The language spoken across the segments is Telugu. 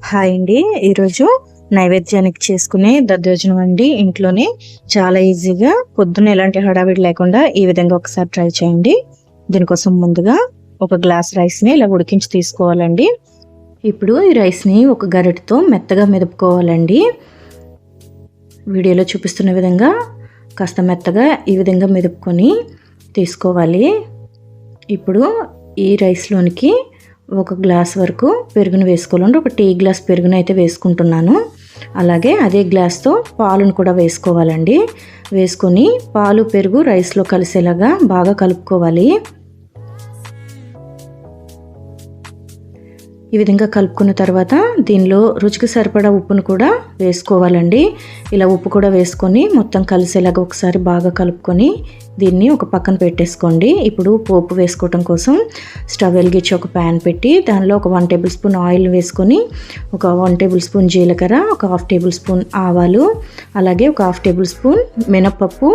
హాయ్ అండి. ఈరోజు నైవేద్యానికి చేసుకునే దద్దోజనం అండి. ఇంట్లోనే చాలా ఈజీగా పొద్దున్న ఎలాంటి హడావిడి లేకుండా ఈ విధంగా ఒకసారి ట్రై చేయండి. దీనికోసం ముందుగా ఒక గ్లాస్ రైస్ని ఇలా ఉడికించి తీసుకోవాలండి. ఇప్పుడు ఈ రైస్ని ఒక గరిటెతో మెత్తగా మెదుపుకోవాలండి. వీడియోలో చూపిస్తున్న విధంగా కాస్త మెత్తగా ఈ విధంగా మెదుపుకొని తీసుకోవాలి. ఇప్పుడు ఈ రైస్లోనికి ఒక గ్లాస్ వరకు పెరుగును వేసుకోవాలండి. ఒక టీ గ్లాస్ పెరుగును అయితే వేసుకుంటున్నాను. అలాగే అదే గ్లాస్తో పాలును కూడా వేసుకోవాలండి. వేసుకొని పాలు పెరుగు రైస్లో కలిసేలాగా బాగా కలుపుకోవాలి. ఈ విధంగా కలుపుకున్న తర్వాత దీనిలో రుచికి సరిపడా ఉప్పును కూడా వేసుకోవాలండి. ఇలా ఉప్పు కూడా వేసుకొని మొత్తం కలిసేలాగా ఒకసారి బాగా కలుపుకొని దీన్ని ఒక పక్కన పెట్టేసుకోండి. ఇప్పుడు పోపు వేసుకోవటం కోసం స్టవ్ వెలిగించి ఒక ప్యాన్ పెట్టి దానిలో ఒక 1 టేబుల్ స్పూన్ ఆయిల్ వేసుకొని ఒక 1 టేబుల్ స్పూన్ జీలకర్ర, ఒక 1/2 టేబుల్ స్పూన్ ఆవాలు, అలాగే ఒక 1/2 టేబుల్ స్పూన్ మినపప్పు,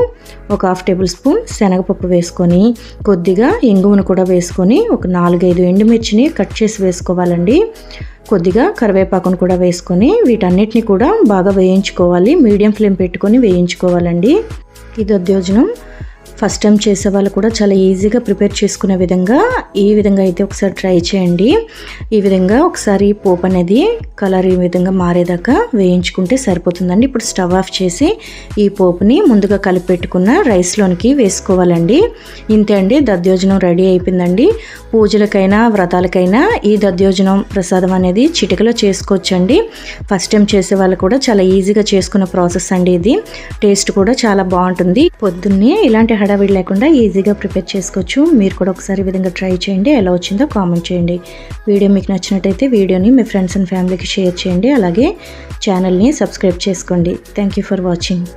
ఒక 1/2 టేబుల్ స్పూన్ శనగపప్పు వేసుకొని కొద్దిగా ఇంగువను కూడా వేసుకొని ఒక 4-5 ఎండుమిర్చిని కట్ చేసి వేసుకోవాలండి. కొద్దిగా కరివేపాకును కూడా వేసుకొని వీటన్నిటిని కూడా బాగా వేయించుకోవాలి. మీడియం ఫ్లేమ్ పెట్టుకొని వేయించుకోవాలండి. ఈ దద్దోజనం ఫస్ట్ టైం చేసే వాళ్ళు కూడా చాలా ఈజీగా ప్రిపేర్ చేసుకునే విధంగా ఈ విధంగా అయితే ఒకసారి ట్రై చేయండి. ఈ విధంగా ఒకసారి పోపు అనేది కలర్ ఈ విధంగా మారేదాకా వేయించుకుంటే సరిపోతుందండి. ఇప్పుడు స్టవ్ ఆఫ్ చేసి ఈ పోపుని ముందుగా కలిపి పెట్టుకున్న రైస్లోనికి వేసుకోవాలండి. ఇంతే అండి, దద్దోజనం రెడీ అయిపోయిందండి. పూజలకైనా వ్రతాలకైనా ఈ దద్దోజనం ప్రసాదం అనేది చిటికలో చేసుకోవచ్చండి. ఫస్ట్ టైం చేసే వాళ్ళు కూడా చాలా ఈజీగా చేసుకునే ప్రాసెస్ అండి ఇది. టేస్ట్ కూడా చాలా బాగుంటుంది. పొద్దున్నే ఇలాంటి హడావిడి లేకుండా ఈజీగా ప్రిపేర్ చేసుకోవచ్చు. మీరు కూడా ఒకసారి ఈ విధంగా ట్రై చేయండి. ఎలా వచ్చిందో కామెంట్ చేయండి. వీడియో మీకు నచ్చినట్టయితే వీడియోని మీ ఫ్రెండ్స్ అండ్ ఫ్యామిలీకి షేర్ చేయండి. అలాగే ఛానల్ని సబ్స్క్రైబ్ చేసుకోండి. Thank you for watching.